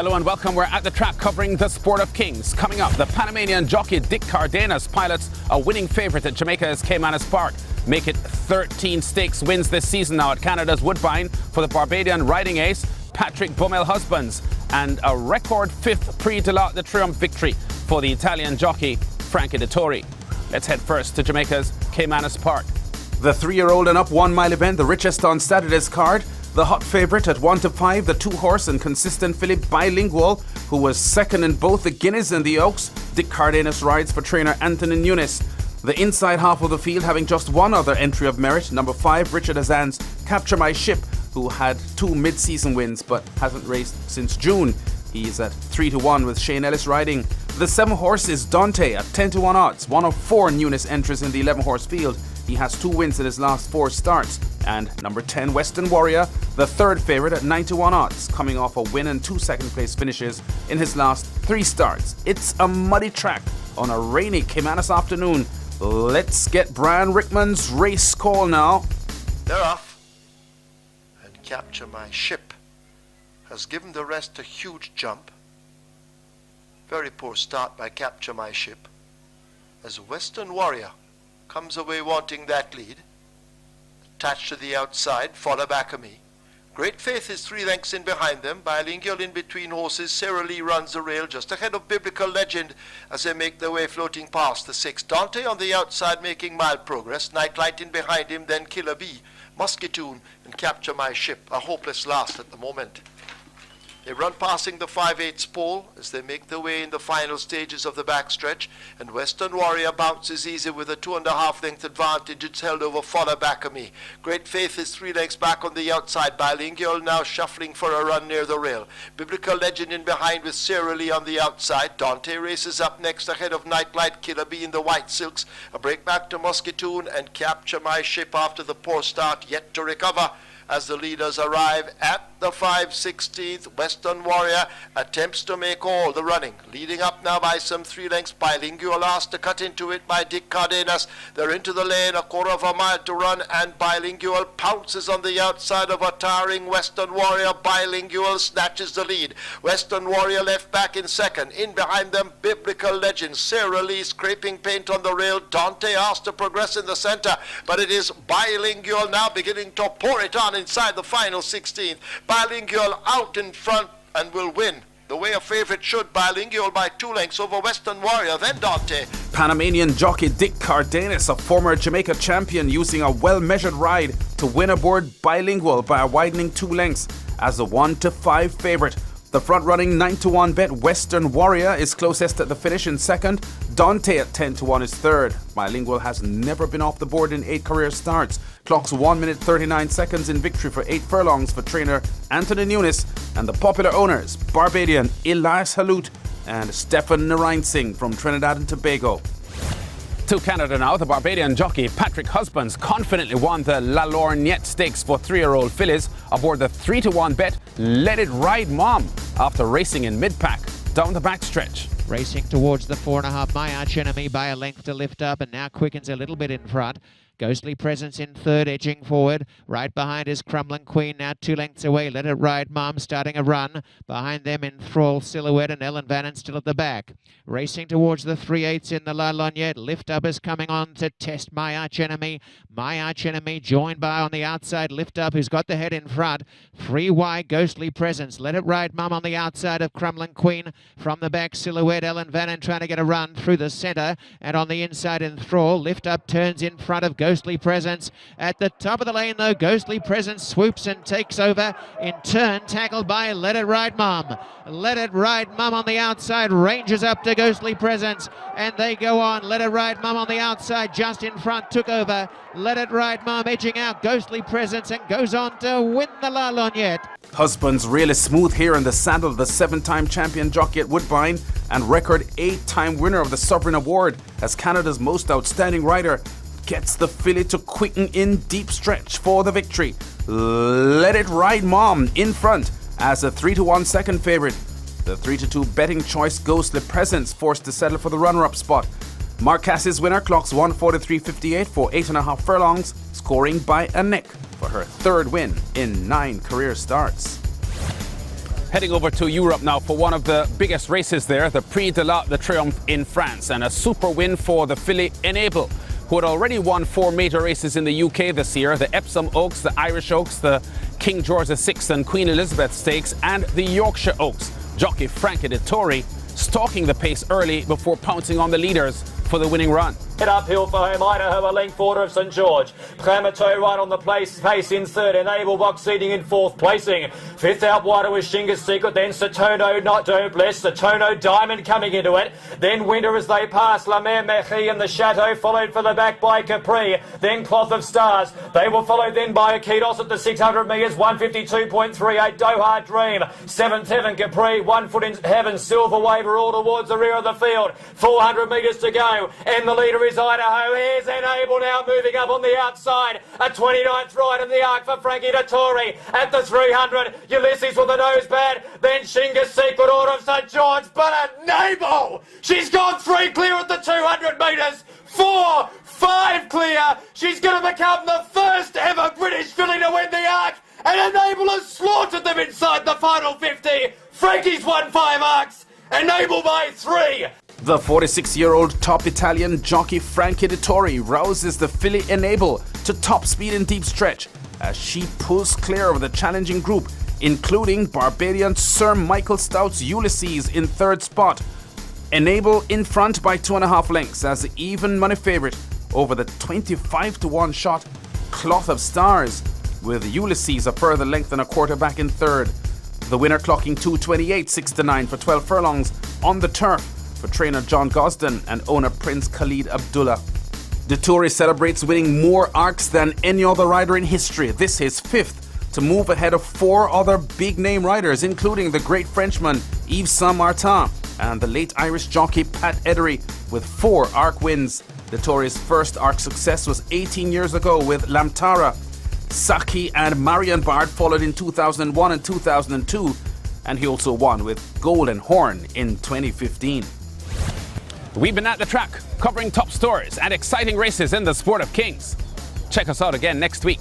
Hello and welcome. We're at the track covering the Sport of Kings. Coming up, the Panamanian jockey Dick Cardenas pilots a winning favourite at Jamaica's Caymanas Park. Make it 13 stakes wins this season now at Canada's Woodbine for the Barbadian riding ace Patrick Baumel Husbands, and a record 5th Prix de la Triomphe victory for the Italian jockey Frankie Dettori. Let's head first to Jamaica's Caymanas Park. The 3-year-old and up 1 mile event, the richest on Saturday's card. The hot favourite at 1 to 5, the 2-horse and consistent filly Bilingual, who was second in both the Guineas and the Oaks. Dick Cardenas rides for trainer Anthony Nunes. The inside half of the field having just one other entry of merit, number 5, Richard Azan's Capture My Ship, who had 2 mid-season wins but hasn't raced since June. He's at 3 to 1 with Shane Ellis riding. The 7-horse is Dante at 10 to 1 odds, one of 4 Nunes entries in the 11-horse field. He has 2 wins in his last 4 starts. And number 10, Western Warrior, the 3rd favourite at 9 to 1 odds, coming off a win and 2 second-place finishes in his last 3 starts. It's a muddy track on a rainy Caymanas afternoon. Let's get Brian Rickman's race call now. They're off. And Capture My Ship has given the rest a huge jump. Very poor start by Capture My Ship, as Western Warrior comes away wanting that lead. Attached to the outside, Follow Back of Me. Great Faith is 3 lengths in behind them. Bilingual in between horses. Sarah Lee runs the rail just ahead of Biblical Legend as they make their way floating past the 6. Dante on the outside making mild progress. Nightlight in behind him, then Killer Bee, Musketoon and Capture My Ship. A hopeless last at the moment. They run passing the 5/8 pole as they make their way in the final stages of the backstretch, and Western Warrior bounces easy with a 2.5 length advantage. It's held over Follow Back of Me. Great Faith is 3 lengths back on the outside. Bilingual now shuffling for a run near the rail. Biblical Legend in behind with Sarah Lee on the outside. Dante races up next ahead of Nightlight, Killer Bee in the white silks. A break back to Musketoon and Capture My Ship after the poor start, yet to recover as the leaders arrive at the 5/16th. Western Warrior attempts to make all the running, leading up now by some 3 lengths. Bilingual asked to cut into it by Dick Cardenas. They're into the lane, a 1/4 mile to run, and Bilingual pounces on the outside of a towering Western Warrior. Bilingual snatches the lead. Western Warrior left back in second. In behind them, Biblical Legend. Sarah Lee scraping paint on the rail. Dante asked to progress in the center, but it is Bilingual now beginning to pour it on inside the final 16th. Bilingual out in front and will win the way a favourite should. Bilingual by 2 lengths over Western Warrior, then Dante. Panamanian jockey Dick Cardenas, a former Jamaica champion, using a well-measured ride to win aboard Bilingual by a widening 2 lengths as a 1 to 5 favourite. The front-running 9 to 1 bet Western Warrior is closest at the finish in second. Dante at 10 to 1 is third. Bilingual has never been off the board in 8 career starts. Clocks 1 minute 39 seconds in victory for 8 furlongs for trainer Anthony Nunes and the popular owners Barbadian Elias Halut and Stefan Narain Singh from Trinidad and Tobago. To Canada now, the Barbadian jockey Patrick Husbands confidently won the La Lorgnette Stakes for 3-year-old fillies aboard the 3 to 1 bet Let It Ride Mom after racing in mid-pack down the backstretch. Racing towards the 4.5, My Arch Enemy by a length to lift up and now quickens a little bit in front. Ghostly Presence in third, edging forward. Right behind is Crumbling Queen, now 2 lengths away. Let It Ride Mom starting a run. Behind them Enthrall, Silhouette and Ellen Vannon still at the back. Racing towards the 3/8 in the La Lorgnette. Lift Up is coming on to test My Arch Enemy. My Arch Enemy joined by on the outside Lift Up, who's got the head in front. 3 wide Ghostly Presence. Let It Ride Mum on the outside of Crumbling Queen. From the back Silhouette, Ellen Vannon trying to get a run through the centre. And on the inside Enthrall. Lift Up turns in front of Ghostly Presence. At the top of the lane though, Ghostly Presence swoops and takes over in turn, tackled by Let It Ride Mum. Let It Ride Mum on the outside ranges up to Ghostly Presence and they go on. Let It Ride Mum on the outside just in front took over. Let It Ride Mum edging out Ghostly Presence and goes on to win the La Lorgnette. Husbands really smooth here in the saddle, the 7-time champion jockey at Woodbine and record 8-time winner of the Sovereign Award as Canada's most outstanding rider, gets the filly to quicken in deep stretch for the victory. Let It Ride Mom in front as a 3 to 1 second favourite. The 3 to 2 betting choice Ghostly Presence forced to settle for the runner-up spot. Marcas's winner clocks 1:43.58 for 8.5 furlongs, scoring by a neck for her 3rd win in 9 career starts. Heading over to Europe now for one of the biggest races there, the Prix de la Triomphe in France, and a super win for the filly Enable, who had already won 4 major races in the UK this year: the Epsom Oaks, the Irish Oaks, the King George VI and Queen Elizabeth Stakes, and the Yorkshire Oaks. Jockey Frankie Dettori stalking the pace early before pouncing on the leaders for the winning run. Head uphill for home, Idaho, a length forward of St George. Pramato right on the pace in third. Enable Box seating in fourth placing. Fifth out wider was Shinga's Secret, then Satono Not Don't Bless, Satono Diamond coming into it. Then Winter as they pass, La Mer Mechi and the Chateau, followed for the back by Capri. Then Cloth of Stars. They were followed then by Akitos at the 600 metres, 152.38. Doha Dream. 7th Heaven Capri, 1 foot in heaven. Silver Waver all towards the rear of the field. 400 metres to go. And the leader is Idaho. Here's Enable now moving up on the outside. A 29th ride in the arc for Frankie Dettori. At the 300, Ulysses with the nose pad. Then Shinga's Secret Order of St George. But Enable, she's gone 3 clear at the 200 metres. 4, 5 clear. She's going to become the first ever British filly to win the arc. And Enable has slaughtered them inside the final 50. Frankie's won 5 arcs. Enable by 3. The 46-year-old top Italian jockey Frankie Dettori rouses the filly Enable to top speed in deep stretch as she pulls clear of the challenging group, including Barbadian Sir Michael Stout's Ulysses in third spot. Enable in front by 2.5 lengths as the even money favourite over the 25-1 shot Cloth of Stars, with Ulysses a further length and a quarter back in third. The winner clocking 2:28 6-9 for 12 furlongs on the turf for trainer John Gosden and owner Prince Khalid Abdullah. Dettori celebrates winning more arcs than any other rider in history. This his 5th, to move ahead of 4 other big-name riders, including the great Frenchman Yves Saint-Martin and the late Irish jockey Pat Edery, with 4 arc wins. Dettori's first arc success was 18 years ago with Lamtara. Saki and Marion Bard followed in 2001 and 2002, and he also won with Golden Horn in 2015. We've been at the track, covering top stories and exciting races in the Sport of Kings. Check us out again next week.